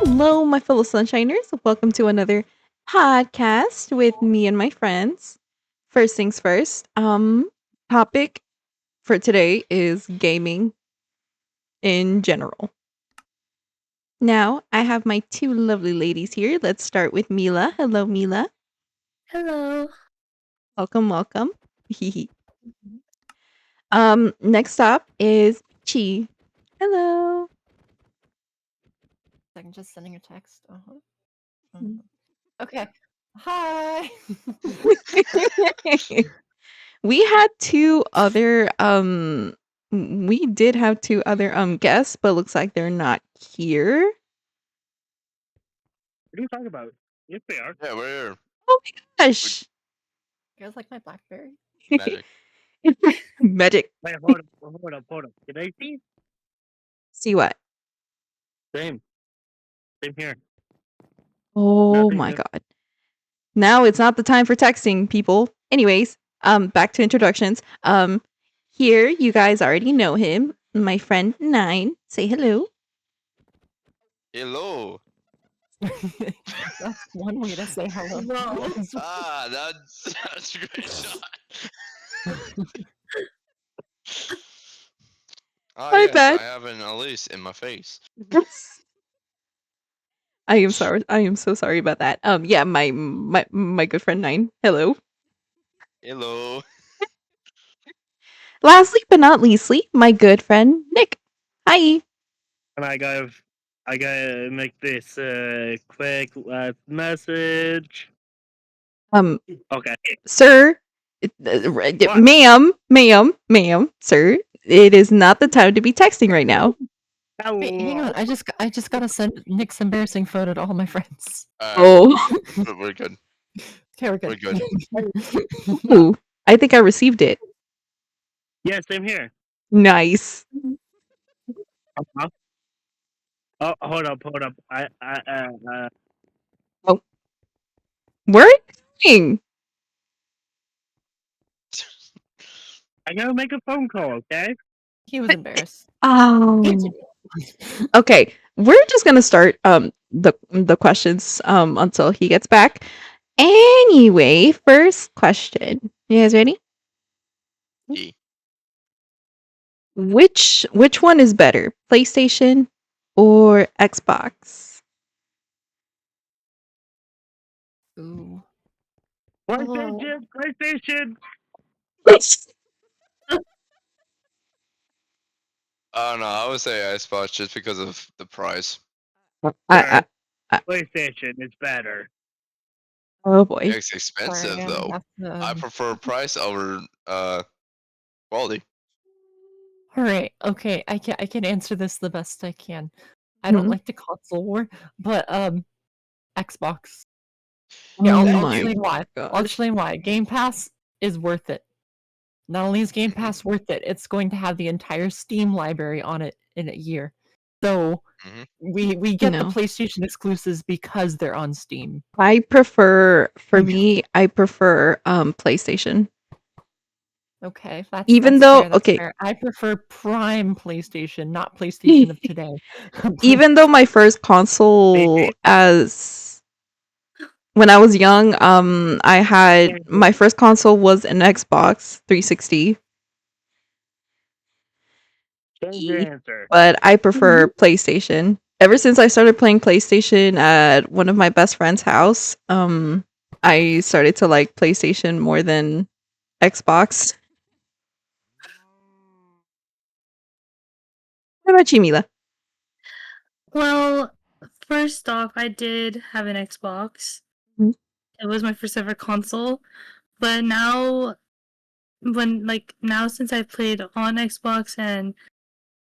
Hello, my fellow Sunshiners. Welcome to another podcast with me and my friends. First things first, topic for today is gaming in general. Now, I have my two lovely ladies here. Let's start with Mila. Hello, Mila. Hello. Welcome, welcome. Next up is Chi. Hello. I'm just sending a text. Okay. Hi. We had two other we did have two other guests, but looks like they're not here. What are you talking about? Yes, they are. Yeah, we're here. Oh my gosh. You guys like my BlackBerry? Magic. Magic. Wait, hold up. Did I see? See what? Same here. Oh Nothing my new. god. Now it's not the time for texting, people. Anyways, back to introductions. Here you guys already know him. My friend Nine. Say hello. Hello. That's one way to say hello. That's a great shot. My Yes, bad. I have an Elise in my face. I am sorry. I am so sorry about that. Yeah, my good friend Nine. Hello. Hello. Lastly but not leastly, my good friend Nick. Hi. And I gotta make this quick last message. Okay. Sir, What? ma'am, sir, it is not the time to be texting right now. Wait, hang on. I just gotta send Nick's embarrassing photo to all my friends. Oh, We're good. Okay, we're good. We're good. ooh, I think I received it. Yeah, same here. Nice. Uh-huh. Oh, hold up. Where are you going? I gotta make a phone call. Okay. He was embarrassed. Oh. Continue. Okay, we're just gonna start the questions until he gets back. Anyway, first question. You guys ready? E. Which one is better, PlayStation or Xbox? Ooh. PlayStation. Oh no, I would say Icebox just because of the price. I, PlayStation is better. oh boy. It's expensive Sorry, though. I prefer price over quality. All right. Okay, I can answer this the best I can. I don't like the console war, but Xbox. Yeah, Oh I'll my explain why. I'll gosh. explain why. Game Pass is worth it. Not only is Game Pass worth it, it's going to have the entire Steam library on it in a year. So we get the No. PlayStation exclusives because they're on Steam. I prefer PlayStation. Okay, that's Even that's though fair, that's okay, fair. I prefer Prime PlayStation, not PlayStation of today. even though my first console when I was young, I had my first console was an Xbox 360. Change your answer. But I prefer PlayStation. Ever since I started playing PlayStation at one of my best friend's house, I started to like PlayStation more than Xbox. What about you, Mila? Well, first off, I did have an Xbox. Mhm. It was my first ever console. But now, since I played on Xbox and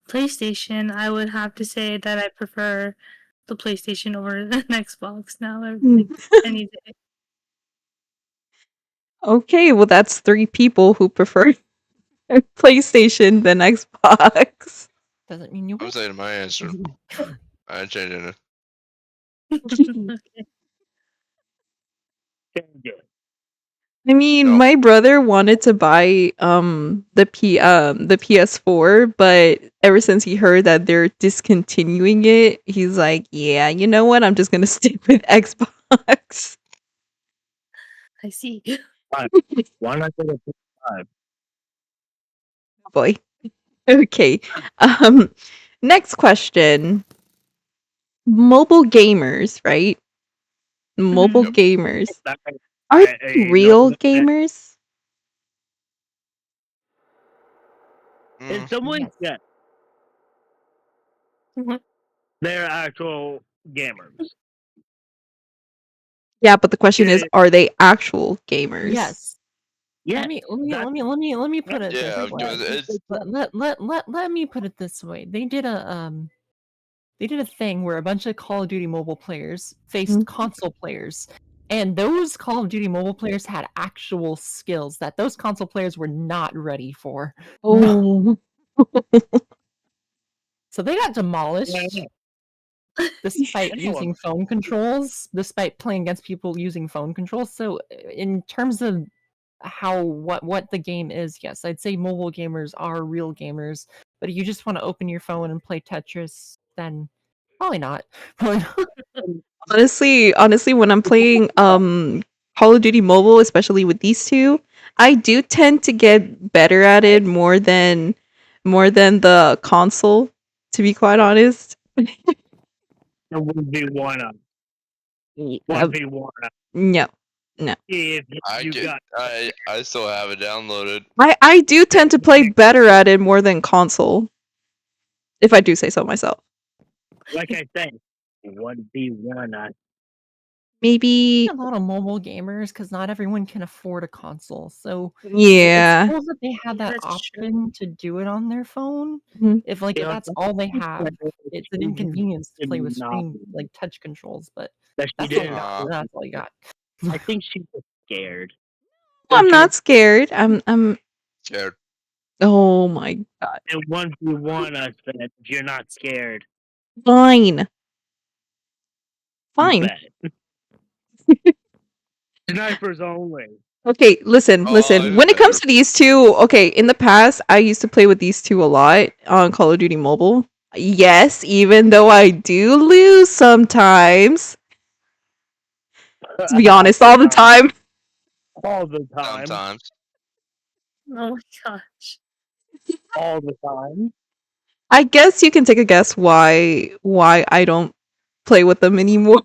PlayStation, I would have to say that I prefer the PlayStation over an Xbox now any day. Okay, well that's 3 people who prefer PlayStation than Xbox. Doesn't mean you I'm win. saying my answer. I ain't changing it. Okay. Change it. I mean, No. my brother wanted to buy the PS4, but ever since he heard that they're discontinuing it, he's like, "Yeah, you know what? I'm just gonna stick with Xbox." I see. Why not get a PS5? Boy. Okay. Um Next question. Mobile gamers, right? Mobile Mhm. gamers. That- Are I- they I know real that- gamers? In Mm, some ways, Yes. yeah, they're actual gamers. Yeah, but the question is, Yeah, are they actual gamers? Yes. yeah. Let that- me put it yeah, this way. it's Let me put it this way. They did a thing where a bunch of Call of Duty mobile players faced Mhm. console players. And those Call of Duty mobile players had actual skills that those console players were not ready for. Oh. So they got Yeah, demolished despite Anyone. using phone controls, despite playing against people using phone controls. So in terms of what the game is, yes, I'd say mobile gamers are real gamers. But if you just want to open your phone and play Tetris, then probably not. Probably not. Honestly, when I'm playing Call of Duty Mobile, especially with these two, I do tend to get better at it more than the console, to be quite honest. 1v1 up. Yeah, 1v1 up. no. No. If I you get got I still have it downloaded. I do tend to play better at it more than console, if I do say so myself. like I said, 1v1 up. Maybe A lot of mobile gamers because not everyone can afford a console. So yeah. it's cool that they have that That's true. option to do it on their phone. Mhm. If like You know, that's all they have, it's an inconvenience to play with Not- screen like touch controls. But that she that's all you did. got. That's all you got. I think she was scared. I'm not scared. I'm Scared. oh my god. And 1v1 us, that you're not scared. Fine. You Fine. bet. Snipers only. Okay, listen. Oh, I When it comes never- to these two, okay, in the past, I used to play with these two a lot on Call of Duty Mobile. Yes, even though I do lose sometimes. To be honest, all the time. All the time. Sometimes. Oh my gosh. All the time. I guess you can take a guess why I don't play with them anymore.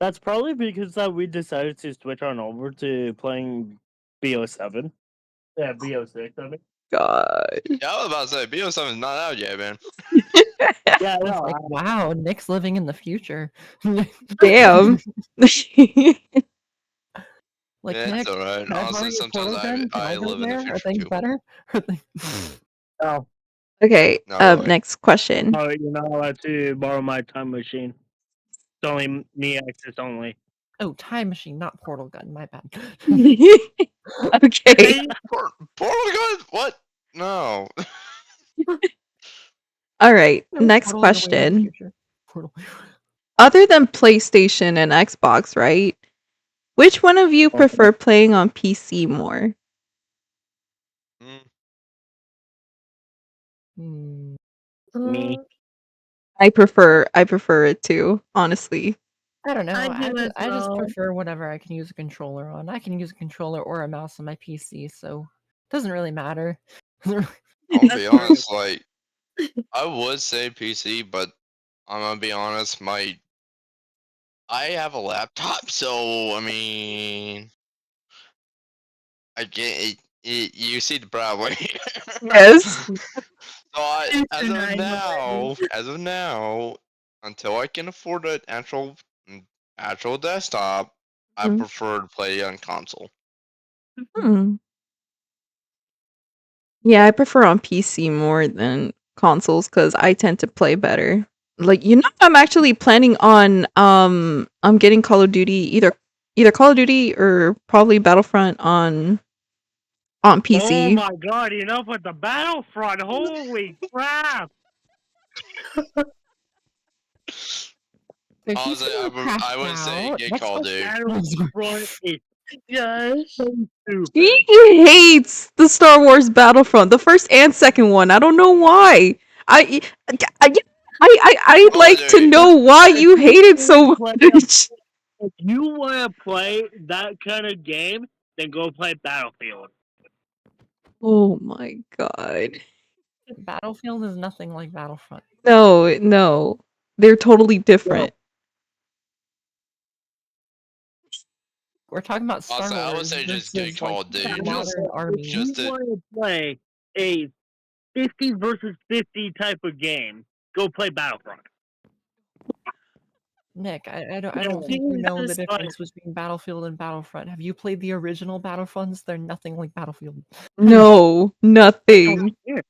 That's probably because we decided to switch on over to playing BO7. Yeah, BO6, I mean. God. Yeah, I was about to say BO7 is not out yet, man. Yeah, It's no, like, wow, Nick's living in the future. Damn. Like, Yeah, can I, it's alright. can I borrow Honestly, your sometimes portal gun? Can I I go live in the there? Are future things too. better? Are they- no. Okay, Not really. next question. No, you're not allowed to borrow my time machine. It's only me access only. Oh, time machine, not portal gun. My bad. Okay. Portal gun? What? No. All right, No, next portal is a way to the question. future. Portal. Other than PlayStation and Xbox, right? Which one of you Okay. prefer playing on PC more? Mm, Hmm. Me. I prefer it too, honestly. I don't know. I do as I just well. prefer whatever I can use a controller on. I can use a controller or a mouse on my PC, so it doesn't really matter. I'll That's be true. honest, like I would say PC, but I'm gonna be honest, I have a laptop, so I mean I get it, you see the problem. Yes. So Super nice already. as of now, until I can afford an actual desktop, I Mhm. prefer to play on console. Hmm. Yeah, I prefer on PC more than consoles because I tend to play better. Like, I'm actually planning on I'm getting Call of Duty either Call of Duty or probably Battlefront on Oh PC. my god, enough with the Battlefront. Holy crap. If you Honestly, feel crashed I would say out, get next Call of question. Duty. Battlefront is Gosh. so stupid. He hates the Star Wars Battlefront, the first and second one. I don't know why. I'd Call of like to Duty. know why If you hate it so wanna play a- much. If you want to play that kind of game, then go play Battlefield. Oh my god. Battlefield is nothing like Battlefront. No, no. They're totally different. We're talking about Star Honestly, I would Wars say just get versus Call like of Duty. the Just, modern army. If just you to, want to play a 50 versus 50 type of game, go play Battlefront. Nick, I don't think you know the difference between Battlefield and Battlefront. Have you played the original Battlefronts? They're nothing like Battlefield. No, I nothing. don't care.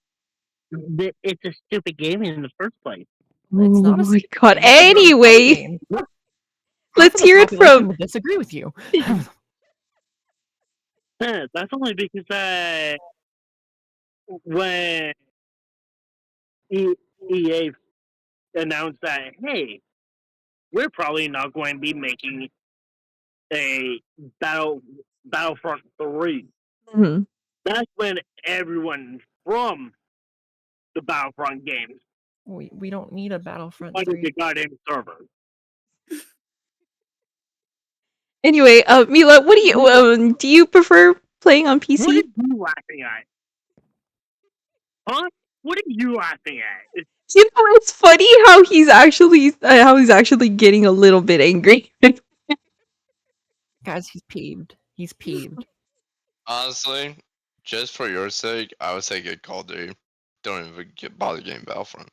It's a stupid game in the first place. It's Oh not a my stupid god. game, it's a very fun Anyway, game. Half let's of the hear it population from would disagree with you. That's only because when EA announced that, hey, we're probably not going to be making a Battlefront 3. Mhm. That's when everyone from the Battlefront games We don't need a Battlefront wanted 3. the goddamn server. Anyway, Mila, what do you prefer playing on What are PC? you laughing at? Huh? What are you laughing at? You know, it's funny how he's actually getting a little bit angry. Guys, he's peeved. He's peeved. honestly, just for your sake, I would say get Call of Duty. Don't even bother getting Battlefront.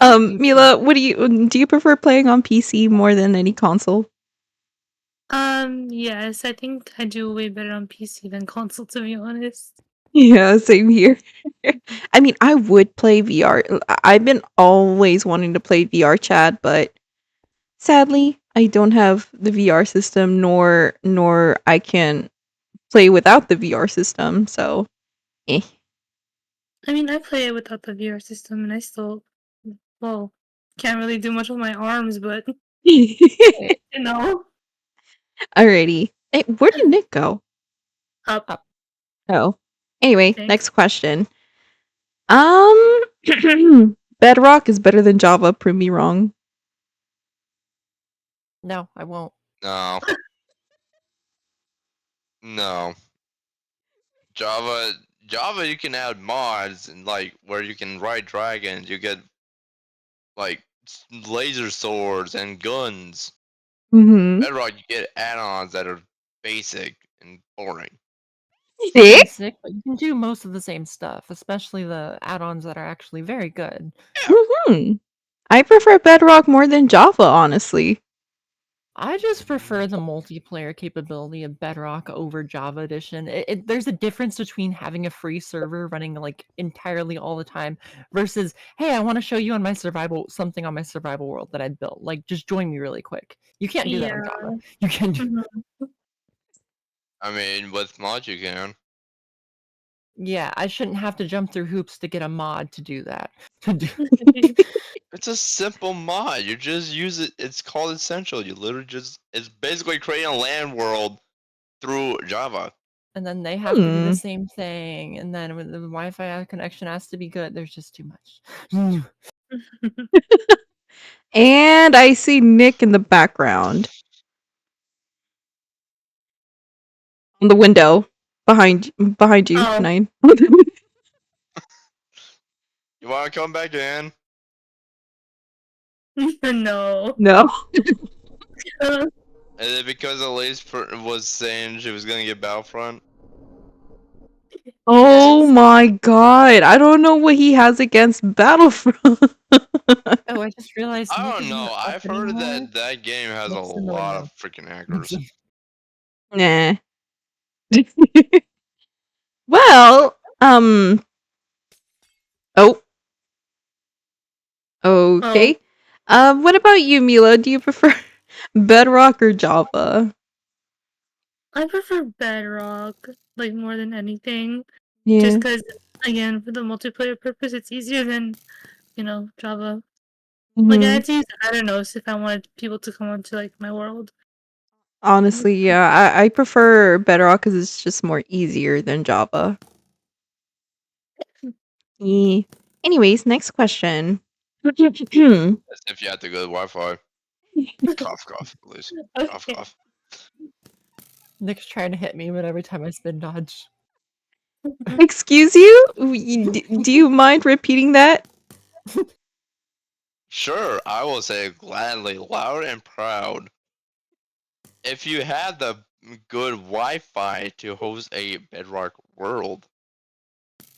Me too. Mila, what do you prefer playing on PC more than any console? Yes, I think I do way better on PC than console, to be honest. Yeah, same here. I mean, I would play VR. I've been always wanting to play VR chat, but sadly, I don't have the VR system nor I can play without the VR system, so eh. I mean, I play it without the VR system, and I still, well, can't really do much with my arms, but you know, Alrighty. Hey, where did Nick go? up. Oh. Anyway, Thanks. next question. Bedrock is better than Java, prove me wrong. No, I won't. No. No. Java, you can add mods and like where you can ride dragons. You get like laser swords and guns. Mm-hmm. Bedrock, you get add-ons that are basic and boring. See? Basic, but you can do most of the same stuff, especially the add-ons that are actually very good. Mm-hmm. I prefer Bedrock more than Java, honestly. I just prefer the multiplayer capability of Bedrock over Java Edition. There's a difference between having a free server running like entirely all the time versus, hey, I want to show you on my something on my survival world that I built. Like, just join me really quick. You can't do that on Java. You can do. Mhm. I mean, with mods you can. Yeah, I shouldn't have to jump through hoops to get a mod to do that. It's a simple mod. You just use it. It's called Essential. You literally it's basically creating a land world through Java. And then they have to do the same thing, and then when the Wi-Fi connection has to be good, there's just too much. And I see Nick in the background. On the window. Behind you, Oh. 9. You want to come back in? No. No. Is it because Elise was saying she was gonna get Battlefront? Oh Yes. my god. I don't know what he has against Battlefront. Oh, I just realized I Nick don't isn't know. up I've heard anymore. that that game has a Nick's in the lot window. of freaking hackers. Nah. Well, oh. Okay. What about you, Mila? Do you prefer Bedrock or Java? I prefer Bedrock, like, more than anything. Yeah. Just because, again, for the multiplayer purpose, it's easier than, Java. Like I Mhm. had to use I don't know if I wanted people to come onto like my world. Honestly, yeah, I prefer Bedrock because it's just more easier than Java. Yeah. Anyways, next question. As if you had to go to Wi-Fi. Cough, cough, please. Cough, Okay. cough. Nick's trying to hit me, but every time I spin dodge. Excuse you? Do you mind repeating that? Sure, I will say it gladly, loud and proud. If you had the good Wi-Fi to host a Bedrock world,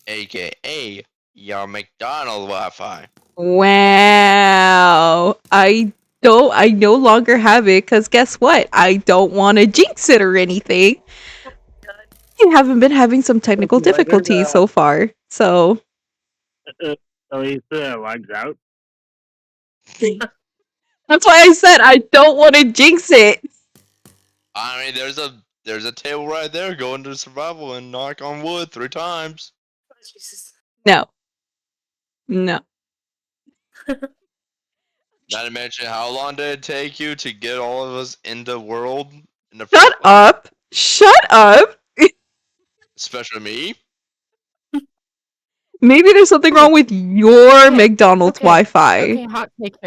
aka your McDonald's Wi-Fi. Wow. I no longer have it because guess what? I don't want to jinx it or anything. I haven't been having some technical Why there's difficulties so far. So at least lags out. that's why I said I don't want to jinx it. I mean, there's a table right there. Go into survival and knock on wood 3 times. Oh, Jesus. No. No. Not to mention, how long did it take you to get all of us in the world in the Shut first place? up. Shut up. Especially me. Maybe there's something wrong with your Okay, McDonald's okay, Wi-Fi. Okay,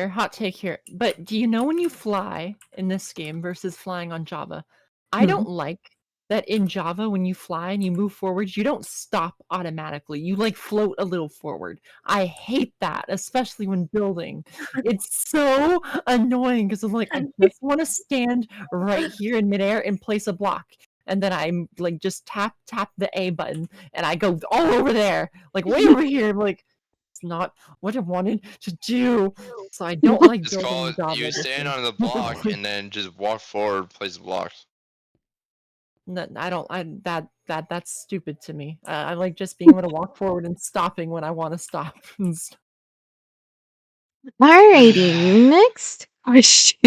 hot take here. But do you know when you fly in this game versus flying on Java? I Hmm. don't like that in Java when you fly and you move forward, you don't stop automatically. You like float a little forward. I hate that, especially when building. It's so annoying because I'm like, I just want to stand right here in midair and place a block. And then I'm like just tap the A button and I go all over there, like way over here. I'm like, it's not what I wanted to do. So I don't like Just call building it, Java you stand edition. on the block and then just walk forward, place the blocks. No, I don't. That's stupid to me. I like just being able to walk forward and stopping when I want to stop. Alrighty, next question.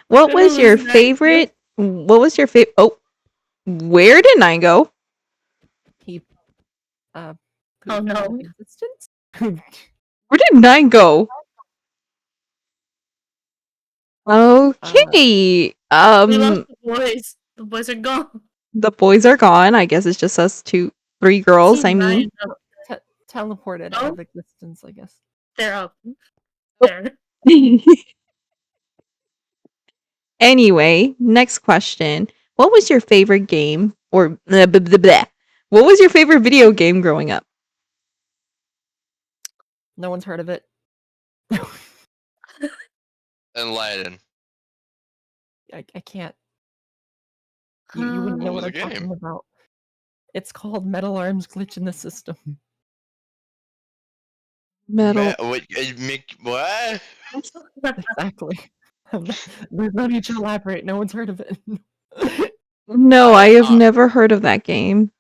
What was your Who's next? favorite? What was your favorite? Oh, where did Nine go? He, Oh pooped no. out of existence. Where did Nine go? Okay. We lost the boys. The boys are gone. The boys are gone. I guess it's just us three girls. I Team mean, nine up. Teleported out of existence, I guess. They're up. There. anyway, next question. What was your favorite game or what was your favorite video game growing up? No one's heard of it. Enlighten. I can't. You wouldn't know What what was I'm the game? talking about. It's called Metal Arms Glitch in the System. Metal. What? What? Exactly. There's no need to elaborate. No one's heard of it. No, I have never heard of that game.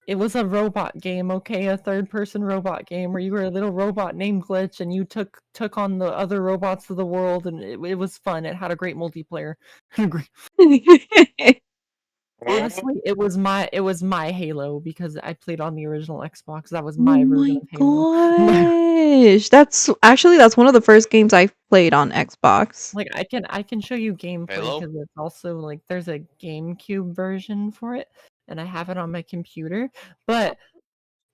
It was a robot game, okay, a third-person robot game where you were a little robot named Glitch, and you took on the other robots of the world, and it was fun. It had a great multiplayer. Honestly, it was my Halo because I played on the original Xbox. That was Oh my my version of Halo. gosh. That's one of the first games I played on Xbox. Like I can show you gameplay Halo? because it's also like there's a GameCube version for it, and I have it on my computer. But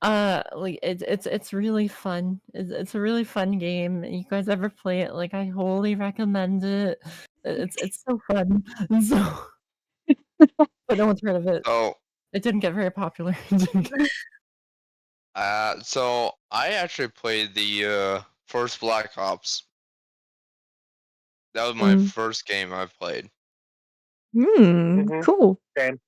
like it's really fun. It's a really fun game. You guys ever play it? Like I wholly recommend it. It's so fun. And so, but no one's heard of it. So, It didn't get very popular. so I actually played the first Black Ops. That was my first game I played. Mhm. Cool. Same.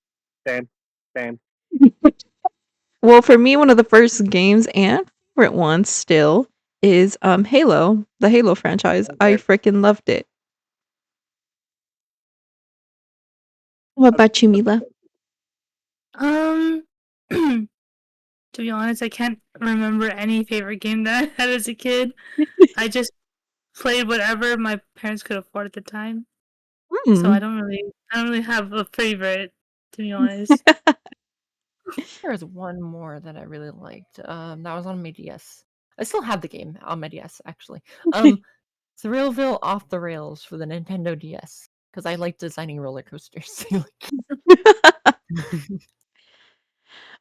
Well, for me, one of the first games and favorite ones still is Halo, the Halo franchise. I Okay. freaking loved it. What about you, Mila? To be honest, I can't remember any favorite game that I had as a kid. I just played whatever my parents could afford at the time. So I don't really have a favorite, to be honest. There was one more that I really liked. That was on my DS. I still have the game on my DS, actually. Thrillville Off the Rails for the Nintendo DS, because I like designing roller coasters.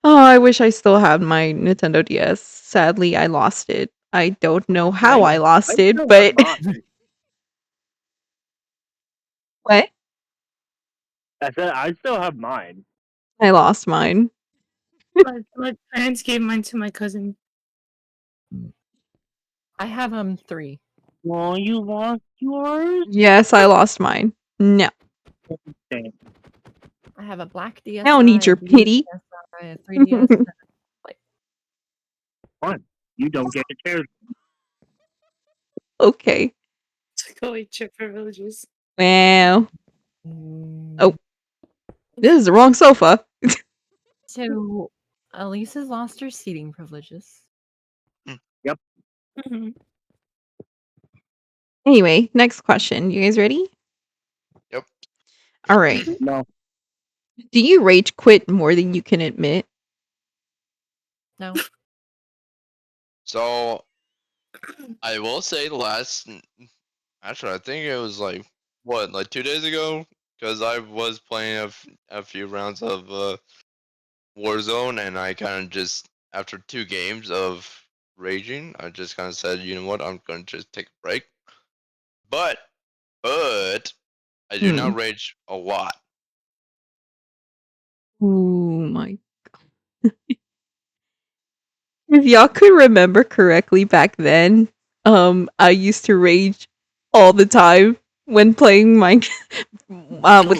Oh, I wish I still had my Nintendo DS. Sadly, I lost it. I don't know how I lost it, still but have mine. what? I said I still have mine. I lost mine. My parents gave mine to my cousin. I have 3. Well, you lost yours? Yes, I lost mine. No. Okay. I have a black DSi, I don't need your a blue pity. DSi, a 3DS. and Fine. You don't get to share. Okay. To go eat chip privileges. Wow. Mm, Oh. This is the wrong sofa. So, Elise has lost her seating privileges. Mhm. Anyway, next question. You guys ready? Yep. All right. No. Do you rage quit more than you can admit? No. So I will say actually I think it was like 2 days ago, because I was playing a few rounds of Warzone, and I kind of just, after 2 games of raging, I just kind of said, you know what, I'm going to just take a break. But I do not rage a lot. Oh my. If y'all could remember correctly back then, I used to rage all the time when playing with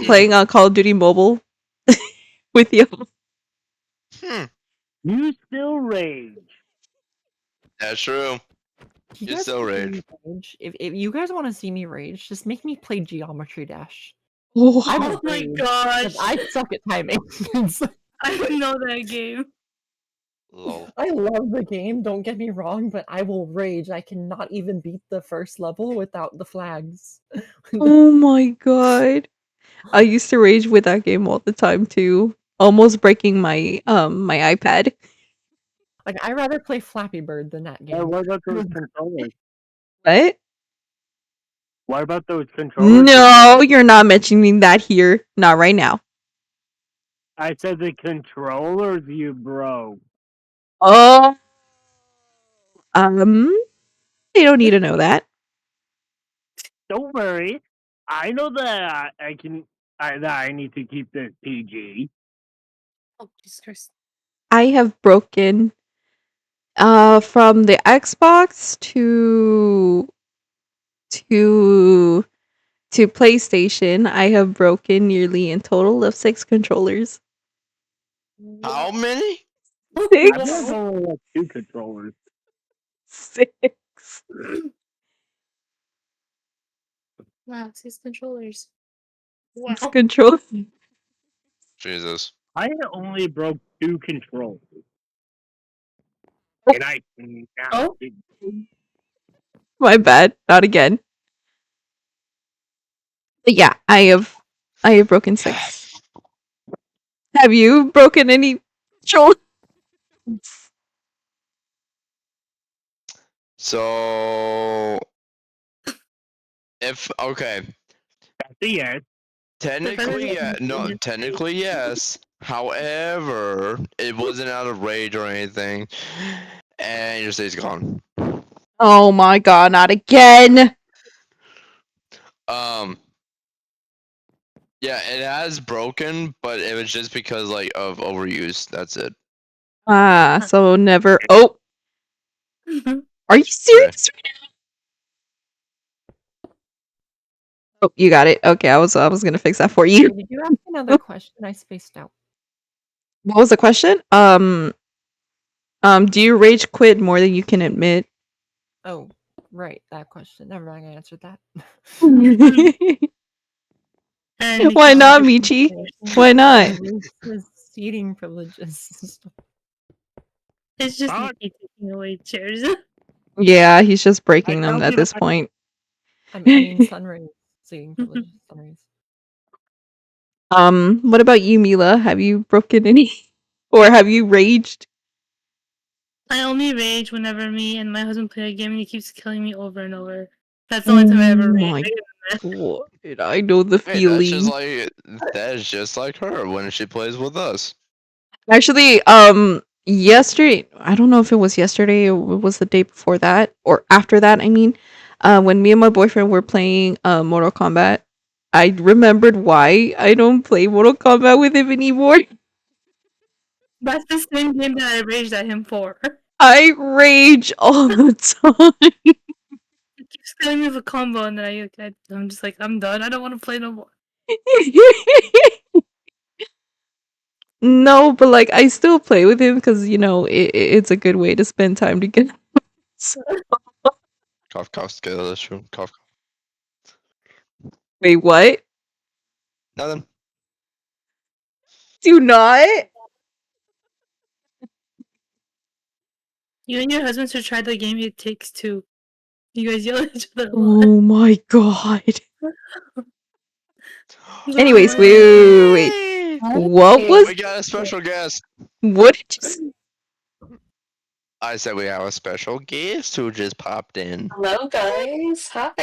playing Call of Duty Mobile with you. You still rage. That's true. You You're guys so wanna see rage. me rage? If you guys want to see me rage, just make me play Geometry Dash. I Oh will my rage, gosh! 'cause I suck at timing. I don't know that game. Lol. I love the game, don't get me wrong, but I will rage. I cannot even beat the first level without the flags. Oh my god. I used to rage with that game all the time too. Almost breaking my my iPad. Like, I'd rather play Flappy Bird than that game. What about those controllers? What? What about those controllers? No, you're not mentioning that here. Not right now. I said the controllers you broke. Oh. You don't need to know that. Don't worry. I know that I can. That I need to keep this PG. Oh, Jesus Christ. I have broken from the Xbox to PlayStation, I have broken nearly in total of 6 controllers. How many? 6? I've got only like 2 controllers. 6. Wow, 6 controllers. 6 Wow. controllers. Jesus. I only broke 2 controllers. And I. Oh. My bad. Not again. But yeah, I have broken 6. Have you broken any controllers? So okay, That's a yes. technically, yeah, no, technically yes. However, it wasn't out of rage or anything, and your state's gone. Oh my god, not again. Yeah, it has broken, but it was just because of overuse. That's it. So never. Oh, are you serious right now? Oh, you got it. Okay, I was gonna fix that for you. Did you ask another question? I spaced out. What was the question? Do you rage quit more than you can admit? Oh, right, that question. Never mind, I answered that. And Why not, Michi? Why not? His seating privileges. It's just Fuck. Mickey taking away chairs. Yeah, he's just breaking them told at you this that- point. I mean, Sunray seating privileges. Sunrays. What about you, Mila? Have you broken any, or have you raged? I only rage whenever me and my husband play a game and he keeps killing me over and over. That's the only time I ever rage. my god, I know the Hey, that's just feeling. that is just like her when she plays with us. Actually, yesterday, I don't know if it was yesterday or it was the day before that or after that. I mean, when me and my boyfriend were playing Mortal Kombat, I remembered why I don't play Mortal Kombat with him anymore. That's the same game that I raged at him for. I rage all the time. He keeps killing me with a combo, and then I'm just like, I'm done. I don't want to play no more. No, but like I still play with him because it's a good way to spend time together. Cough, cough, together. That's true. Cough, cough. Wait, what? Nothing. Do not. You and your husband should try the game It Takes Two. You guys yell at each other a lot. Oh my god. So Anyways, annoying. wait. What We was? got a special guest. What did you say? I said we have a special guest who just popped in. Hello, guys. Hi.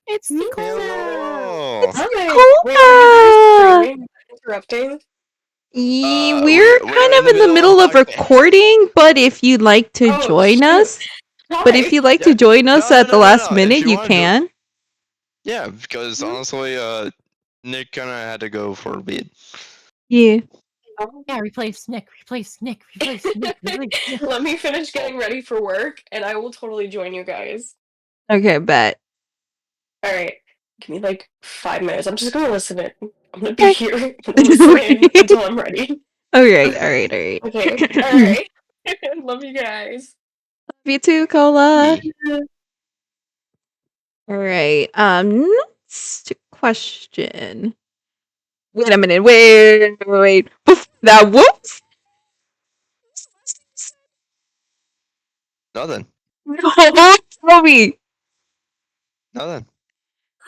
It's Nicole. Hello. Hi. Wait, are you guys streaming? Interrupting? We're kind we're of in the middle of podcast. recording, but if you'd like to Oh, join shoot. us, but if Hi. you'd like Yeah. to join us No, at the no, last no. minute, If you you wanna join- can. Yeah, because honestly, Nick kind of had to go for a bit. Yeah. Yeah, replace Nick. Replace Nick. Replace Nick. Replace Nick. Let me finish getting ready for work, and I will totally join you guys. Okay, bet. All right. Give me like 5 minutes. I'm just gonna listen in. I'm gonna be Okay. here listening until I'm ready. Alright. Okay. All right. Love you guys. Love you too, Cola. Yeah. Alright. Next question. Wait a minute. Wait. Before that, whoops. Nothing. Tell me. Nothing.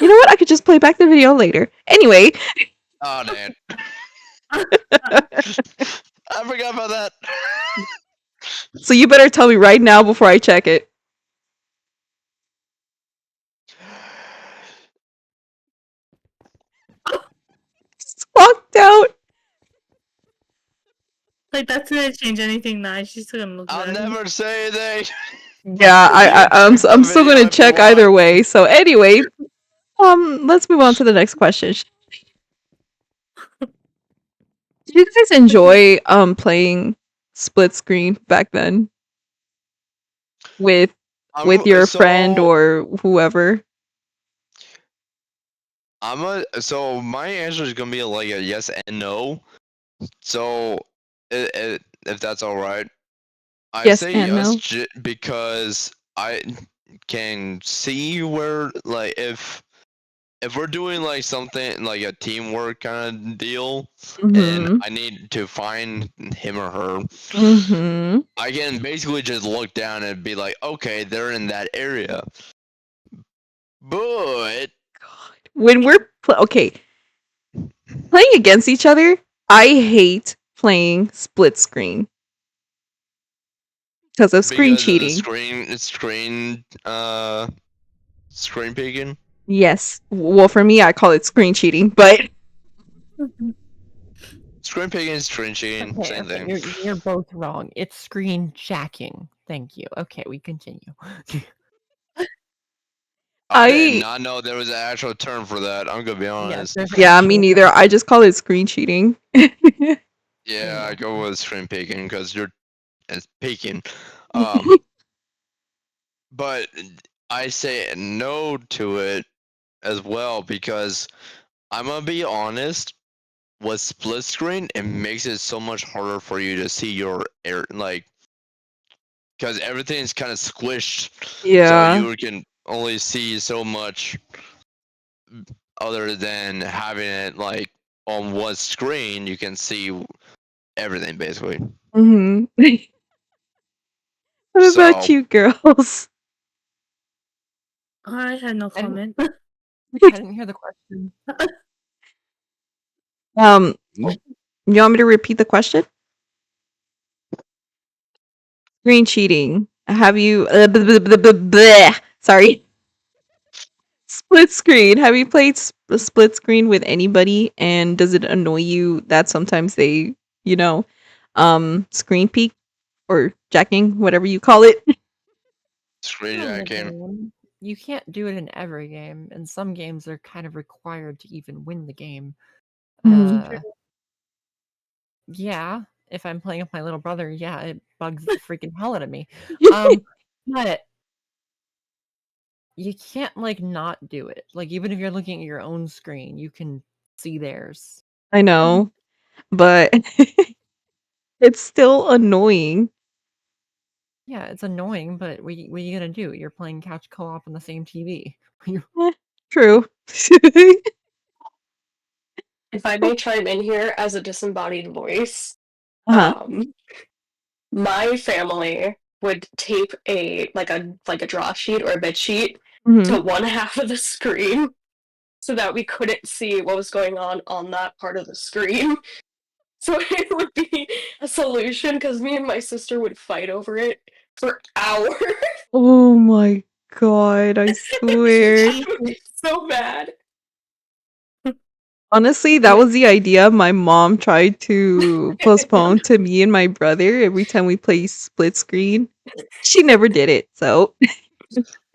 You know what? I could just play back the video later. Anyway. Oh, damn. I forgot about that. So you better tell me right now before I check it. Just walked out. Like, that's gonna change anything nice. She's still gonna look I'll at me. never say anything. Yeah, I'm still Video gonna if you check either want. way. So anyway, let's move on to the next question. Did you guys enjoy playing split screen back then with your friend or whoever? So my answer is gonna be like a yes and no. So if that's all right, I Yes say and yes no. because I can see where like if we're doing like something like a teamwork kind of deal, Mm-hmm. and I need to find him or her, Mm-hmm. I can basically just look down and be like, okay, they're in that area. But When we're playing against each other, I hate playing split screen because of screen because of the cheating. screen peeking. Yes. Well, for me, I call it screen cheating, but Screen peeking is screen cheating, Okay, same okay, thing. you're both wrong. It's screen jacking. Thank you. Okay, we continue. I did I not know there was an actual term for that. I'm gonna be Yes, honest. there's an yeah, me actual neither. term. I just call it screen cheating. Yeah, I go with screen peeking because it's peeking. But I say no to it as well because I'm gonna be honest. With split screen, it makes it so much harder for you to see your air, like, because everything's kind of squished. Yeah. So you can only see so much other than having it like on one screen. You can see everything basically. Mm-hmm. What about So you, girls? I had no I didn't- comment. I didn't hear the question. You want me to repeat the question? Screen cheating. Have you? Sorry. Split screen. Have you played split screen with anybody? And does it annoy you that sometimes they, you know, screen peek or jacking, whatever you call it? Screen In the jacking. game. You can't do it in every game, and some games are kind of required to even win the game. Mhm. Yeah, if I'm playing with my little brother, yeah, it bugs the freaking hell out of me. But you can't like not do it. Like even if you're looking at your own screen, you can see theirs. I know, but it's still annoying. Yeah, it's annoying, but what are you gonna do? You're playing couch co-op on the same TV. Eh, true. If I may chime in here as a disembodied voice, Uh-huh. my family would tape a draw sheet or a bed sheet Mhm. to one half of the screen so that we couldn't see what was going on that part of the screen. So it would be a solution because me and my sister would fight over it for hours. Oh my god, I swear. I would be so bad. Honestly, that was the idea my mom tried to postpone to me and my brother every time we play split screen. She never did it, so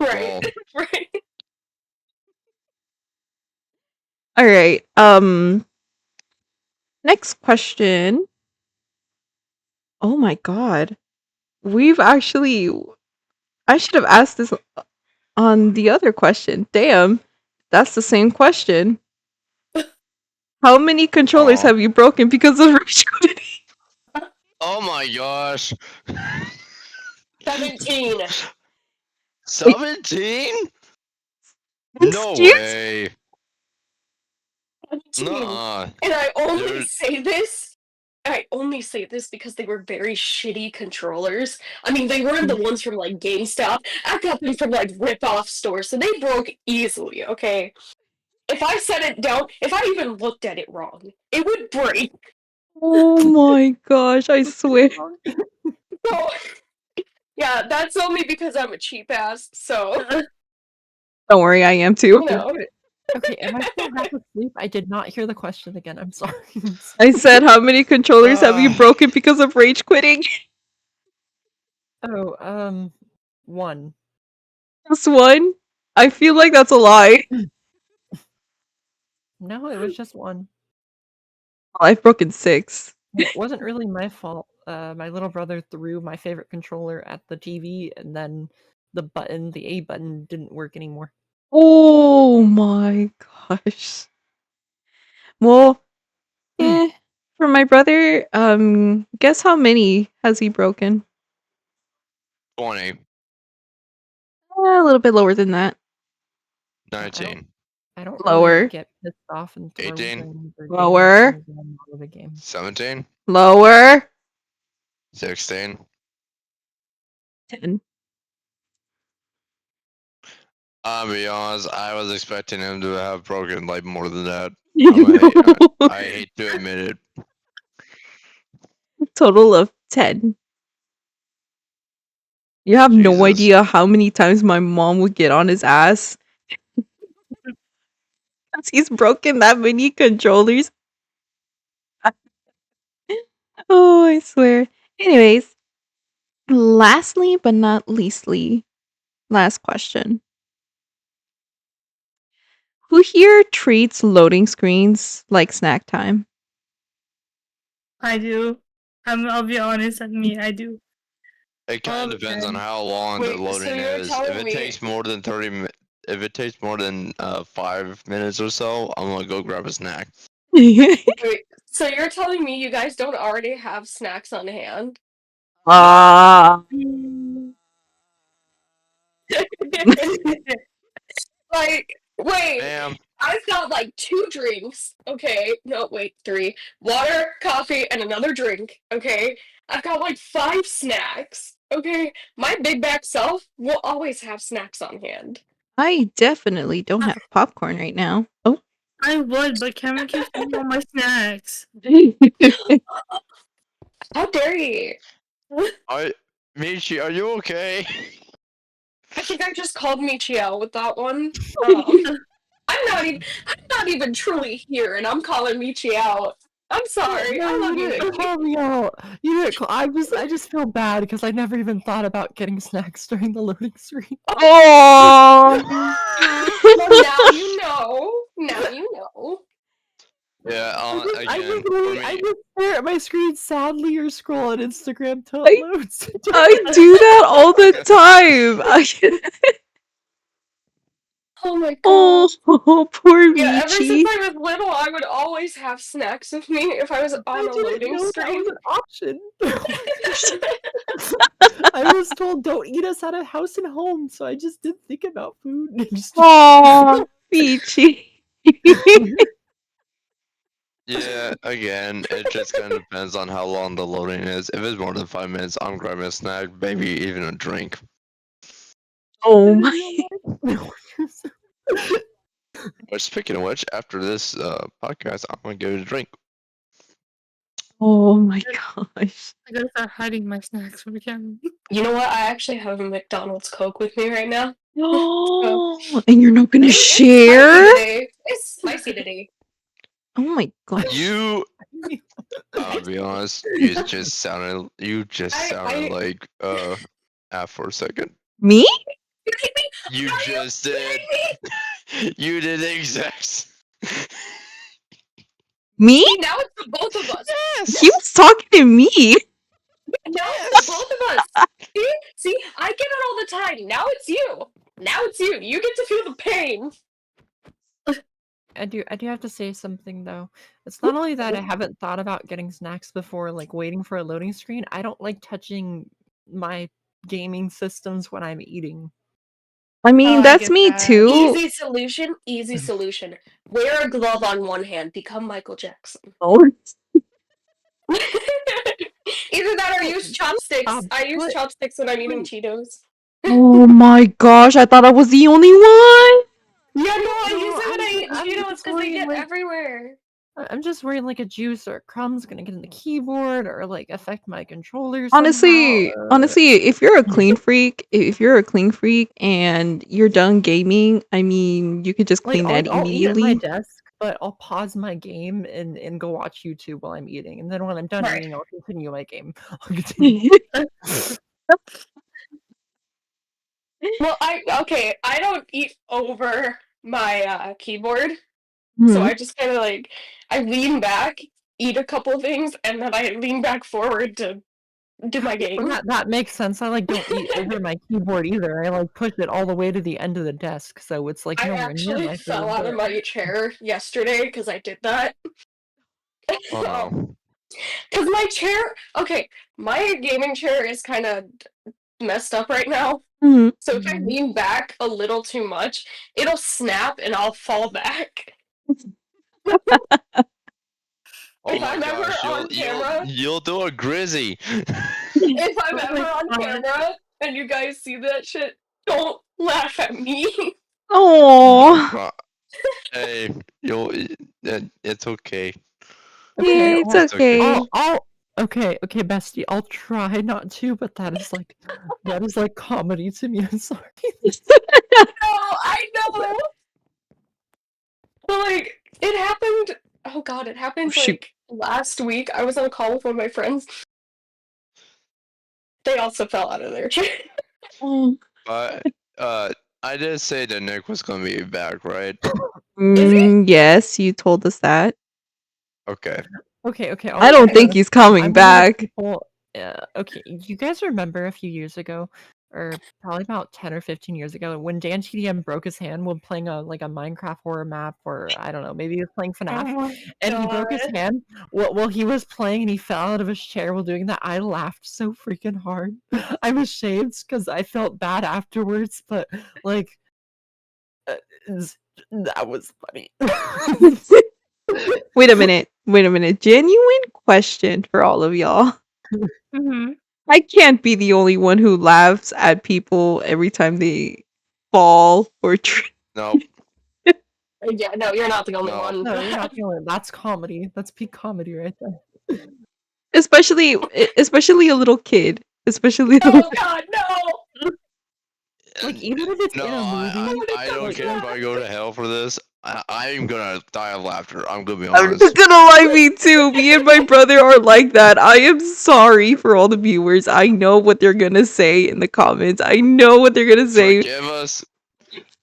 Right. Well, Right. all right. Next question. Oh my god. We've actually I should have asked this on the other question. Damn. That's the same question. How many controllers Aw. have you broken because of rage quitting? Oh my gosh. 17. 17? No Excuse? way. 17. Nuh-uh. And I only Dude. say this. I only say this because they were very shitty controllers. I mean, they weren't the ones from like GameStop. I got them from like rip-off stores, so they broke easily, okay? If I set it down, if I even looked at it wrong, it would break. Oh my gosh, I swear. So, yeah, that's only because I'm a cheap ass, so, Don't worry, I am too. you know. Okay, am I still half asleep? I did not hear the question again. I'm sorry. I said, how many controllers have you Ah. broken because of rage quitting? Oh, one. Just one? I feel like that's a lie. No, it was just one. I've broken 6. It wasn't really my fault. My little brother threw my favorite controller at the TV, and then the A button, didn't work anymore. Oh my gosh. Well, for my brother, guess how many has he broken? 20. A little bit lower than that. 19. I don't Lower. really get pissed off and throw 18. things or Lower. games out of the game. 17. Lower. 16. 10. I'll be honest, I was expecting him to have broken like more than that. I hate to admit it. Total of 10. You have no Jesus. idea how many times my mom would get on his ass. Because he's broken that many controllers. Oh, I swear. Anyways, lastly but not leastly, last question. Who here treats loading screens like snack time? I do. I'll be honest, at me, I do. It kind of depends on Okay. how long the Wait, so loading you're is. telling If it me- takes more than 30 if it takes more than 5 minutes or so, I'm gonna go grab a snack. Wait, so you're telling me you guys don't already have snacks on hand? Ah. Like, wait, Ma'am. I've got like 2 drinks, okay? No, wait, 3. Water, coffee, and another drink, okay? I've got like 5 snacks, okay? My big back self will always have snacks on hand. I definitely don't have popcorn right now. Oh. I would, but Cameron keeps eating all my snacks. How dare you? Michi, are you okay? I think I just called Michiel with that one. I'm not even truly here, and I'm calling Michi out. I'm sorry. No, I love you you, didn't Michi. call me out. You didn't call. I just feel bad because I never even thought about getting snacks during the loading screen. Oh. Well, now you know. Now you know. Yeah, I again, just for really, I me, just stare at my screen sadly or scroll on Instagram till I- it loads. I do that all the time. Oh my god. Oh, poor Yeah, ever since Michi. I was little, I would always have snacks with me if I was I on a didn't loading know that screen. was an option. I was told don't eat us out of house and home, so I just didn't think about food. Oh, Michi. yeah, again, it just kind of depends on how long the loading is. If it's more than 5 minutes, I'm grabbing a snack, maybe even a drink. Oh my. But speaking of which, after this podcast, I'm gonna get a drink. Oh my gosh. I gotta start hiding my snacks from Ken. You know what? I actually have a McDonald's Coke with me right now. Oh, and you're not gonna It's share? spicy today. It's spicy today. Oh my gosh. You, I'll be honest, you just sounded I- like F for a second. Me? You Are just kidding did. me? You did the exact. Me? See, now it's the both of us. Yes. He was talking to me. Now it's the both of us. See, I get it all the time. Now it's you. Now it's you. You get to feel the pain. I do have to say something though. It's not only that I haven't thought about getting snacks before, like waiting for a loading screen. I don't like touching my gaming systems when I'm eating. I mean, Oh, I that's get me that. too. Easy solution. Easy solution. Wear a glove on one hand. Become Michael Jackson. Oh. Either that or use chopsticks. I use But- chopsticks when I'm eating wait. Cheetos. Oh my gosh, I thought I was the only one. Yeah, no, I No, use it when I I'm eat just Cheetos because they worried, get like- everywhere. I'm just worried like a juice or a crumb's gonna get in the keyboard or like affect my controller Honestly, somehow. honestly, if you're a clean freak, and you're done gaming, I mean, you could just clean that I'll eat at my immediately. desk, but I'll pause my game and go watch YouTube while I'm eating, and then when I'm done Right. eating, I'll continue my game. I'll continue. Well, I don't eat over my keyboard, Hmm. so I just kind of like I lean back, eat a couple things, and then I lean back forward to do my game. Well, that makes sense. I like don't eat over my keyboard either. I like push it all the way to the end of the desk, so it's like I nowhere near actually my fell food, out of but- my chair yesterday because I did that. Oh. Because my chair, okay, my gaming chair is kind of messed up right now. Mhm. So if I lean back a little too much, it'll snap and I'll fall back. Oh If my I'm ever gosh, on camera, you'll do a grizzy. if I'm Oh ever my on God. camera and you guys see that shit, don't laugh at me. Oh, Hey, it's okay. Okay, it's it's okay. okay. okay, bestie. I'll try not to, but that is like comedy to me. I'm sorry. No, I know. But like, it happened. Oh god, it happened shoot. like last week. I was on a call with one of my friends. They also fell out of their chair. Oh. But I did say that Nick was gonna be back, right? Is he? Yes, you told us that. Okay. Okay. I don't think he's coming I'm one of those back. people- okay, you guys remember a few years ago, or probably about 10 or 15 years ago, when Dan TDM broke his hand when playing a Minecraft horror map, or I don't know, maybe he was playing FNAF, and he broke his God. hand while he was playing, and he fell out of his chair while doing that. I laughed so freaking hard. I'm ashamed because I felt bad afterwards, but like, that was funny. Wait a minute. Genuine question for all of y'all. Mm-hmm. I can't be the only one who laughs at people every time they fall or trip. Nope. Yeah, no, you're not the only No. one. No, you're not feeling it. That's comedy. That's peak comedy right there. Especially a little kid. especially the Oh God, no! Like, even if it's No, in a movie, I don't like, care if I go to hell for this. I'm gonna die of laughter. I'm gonna be I'm honest. just gonna lie, me too. Me and my brother are like that. I am sorry for all the viewers. I know what they're gonna say in the comments. I know what they're gonna say. Forgive us.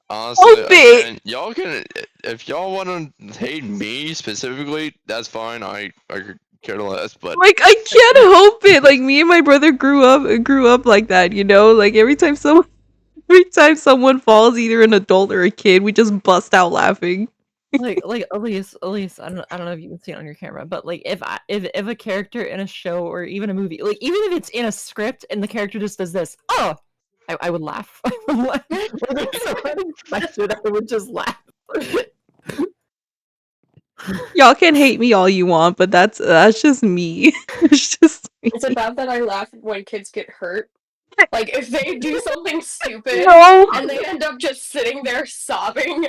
Honestly, Help it. again, y'all can. If y'all want to hate me specifically, that's fine. I could care less. But Like I can't help it. Like me and my brother grew up like that, you know? Like every time someone falls, either an adult or a kid, we just bust out laughing. like Elise, I don't know if you can see it on your camera, but like if a character in a show or even a movie, like even if it's in a script and the character just does this, oh, I would laugh. I would laugh. Like, it's so unexpected, I would just laugh. Y'all can hate me all you want, but that's just me. It's just me. It's about that I laugh when kids get hurt. Like, if they do something stupid No. and they end up just sitting there sobbing,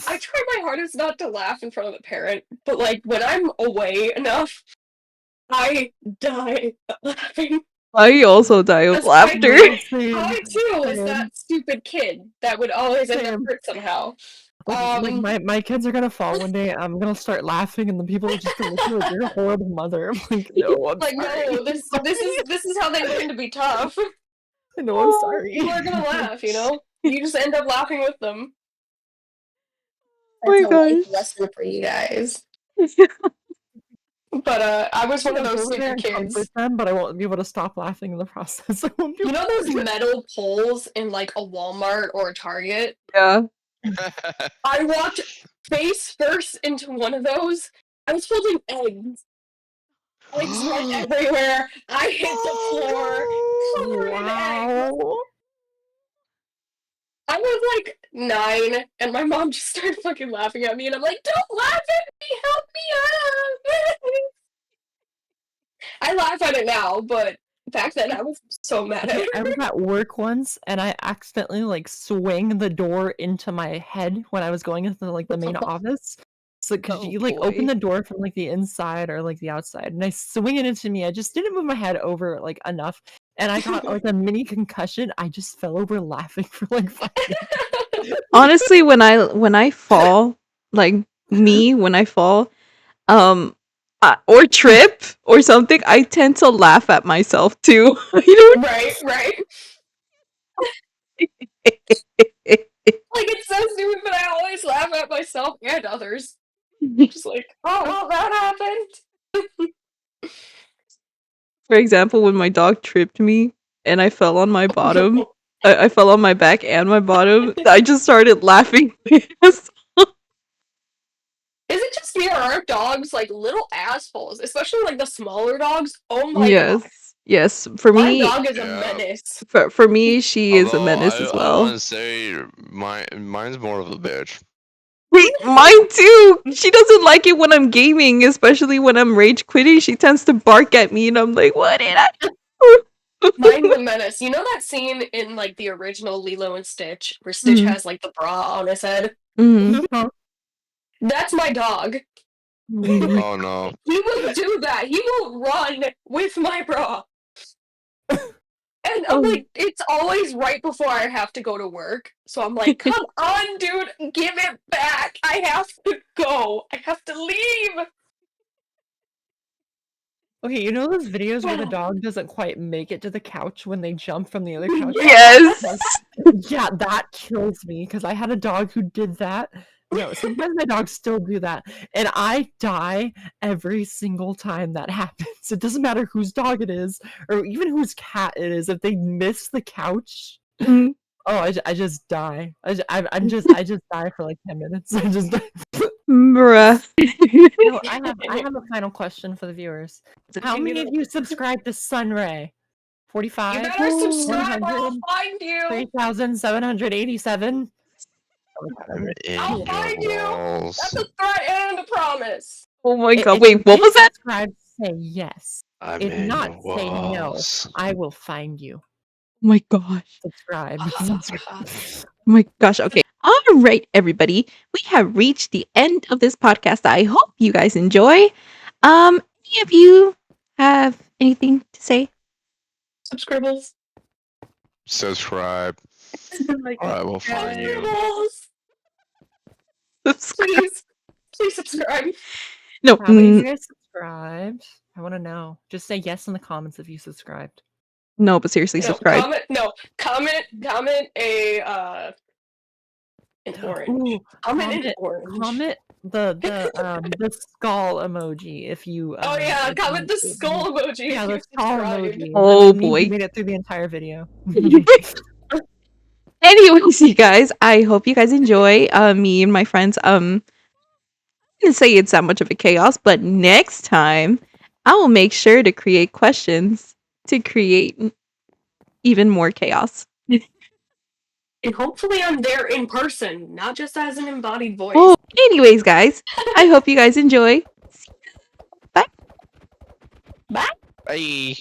I try my hardest not to laugh in front of the parent, but like, when I'm away enough, I die laughing. I also die of That's laughter. I too was that stupid kid that would always end up Same. hurt somehow. Like my kids are gonna fall one day. I'm gonna start laughing, and the people are just gonna look at me like, you're a horrible mother. I'm like, no, I'm Like, sorry. no, this is how they learn to be tough. No, I'm sorry. People are gonna laugh, you know? You just end up laughing with them. Oh my That's a life gosh. lesson for you guys. But I was one of those Go there stupid and comfort kids. them, but I won't be able to stop laughing in the process. I won't be You able know those metal poles in like a Walmart or a Target? Yeah. I walked face first into one of those. I was holding eggs. Eggs went everywhere. I hit the floor, covered in eggs. Wow. I was like 9, and my mom just started fucking laughing at me, and I'm like, "Don't laugh at me! Help me up!" I laugh at it now, but back then I was so mad at I her. was at work once, and I accidentally like swing the door into my head when I was going into like the main office. So, because Oh, you like open boy. the door from like the inside or like the outside, and I swing it into me. I just didn't move my head over like enough, and I got like a mini concussion. I just fell over laughing for like 5 minutes. Honestly, when I fall, like when I fall, or trip or something, I tend to laugh at myself too. You Right. Like, it's so stupid, but I always laugh at myself and others. know? Just like, oh, well, that happened. For example, when my dog tripped me and I fell on my bottom, I fell on my back and my bottom. I just started laughing. Is it just me or are dogs like little assholes? Especially like the smaller dogs. Oh my god. Yes. For My me, dog is a Yeah. menace. for me, she is a Although menace as I well. want to say mine's more of a bitch. Wait, mine too. She doesn't like it when I'm gaming, especially when I'm rage quitting. She tends to bark at me, and I'm like, "What did I do?" Mine's a menace. You know that scene in like the original Lilo and Stitch where Stitch Mhm. has like the bra on his head? Mhm. That's my dog. Oh no. He will do that. He will run with my bra. And I'm like, it's always right before I have to go to work. So I'm like, come on, dude, give it back. I have to go. I have to leave. Okay, you know those videos where the dog doesn't quite make it to the couch when they jump from the other couch? Yes. Yeah, that kills me because I had a dog who did that. No, sometimes my dogs still do that, and I die every single time that happens. It doesn't matter whose dog it is, or even whose cat it is. If they miss the couch, Mhm. oh, I just die. I just die for like 10 minutes. I just die. Bruh. No, I have a final question for the viewers. How many of you subscribe to Sunray? 45? You better subscribe or I'll 100? find you. 3,787? I'll find you. That's a threat and a promise. Oh my If god! you Wait, what did was that? subscribe, say yes. I'm If in not, your say no. walls. I will find you. Oh my gosh! Subscribe. Oh my gosh! Okay. All right, everybody. We have reached the end of this podcast. I hope you guys enjoy. Any of you have anything to say? Subscribbles. Subscribe. Like, Alright, we'll find you. Subscribbles. Please subscribe. No, How many of you guys subscribed? I want to know. Just say yes in the comments if you subscribed. no, but seriously, subscribe. Comment a an orange. Ooh, Comment an orange. Comment the skull emoji if you. Oh yeah, if comment the you- skull emoji. Yeah, if the you skull subscribed. emoji. Oh, That means boy. you made it through the entire video. Anyways, you guys, I hope you guys enjoy me and my friends. I didn't say it's that much of a chaos, but next time I will make sure to create questions to create even more chaos. And hopefully I'm there in person, not just as an embodied voice. Oh, anyways, guys, I hope you guys enjoy. Bye. Bye.